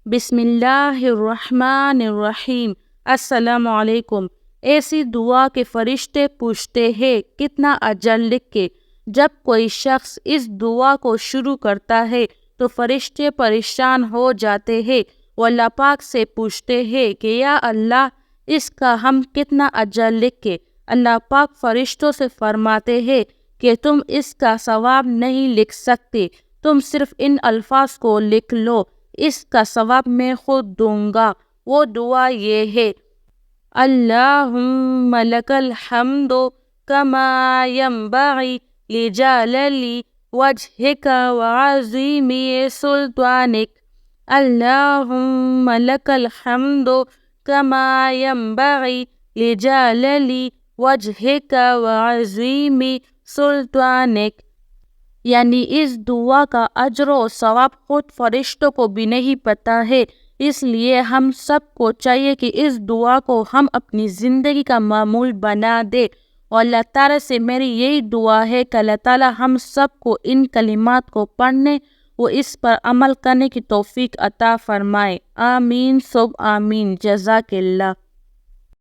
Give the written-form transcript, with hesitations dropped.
بسم اللہ الرحمن الرحیم۔ السلام علیکم۔ ایسی دعا کے فرشتے پوچھتے ہیں کتنا اجر لکھ کے۔ جب کوئی شخص اس دعا کو شروع کرتا ہے تو فرشتے پریشان ہو جاتے ہیں، وہ اللہ پاک سے پوچھتے ہیں کہ یا اللہ اس کا ہم کتنا اجر لکھ کے۔ اللہ پاک فرشتوں سے فرماتے ہیں کہ تم اس کا ثواب نہیں لکھ سکتے، تم صرف ان الفاظ کو لکھ لو، اس کا ثواب میں خود دوں گا۔ وہ دعا یہ ہے: اللہم لک الحمد کما ینبغی لجلال وجہک وعظیم سلطانک۔ اللہم لک الحمد کما ینبغی لجلال وجہک وعظیم سلطانک۔ یعنی اس دعا کا اجر و ثواب خود فرشتوں کو بھی نہیں پتہ ہے، اس لیے ہم سب کو چاہیے کہ اس دعا کو ہم اپنی زندگی کا معمول بنا دیں۔ اور اللہ تعالیٰ سے میری یہی دعا ہے کہ اللہ تعالیٰ ہم سب کو ان کلمات کو پڑھنے و اس پر عمل کرنے کی توفیق عطا فرمائے۔ آمین ثم آمین۔ جزاک اللہ۔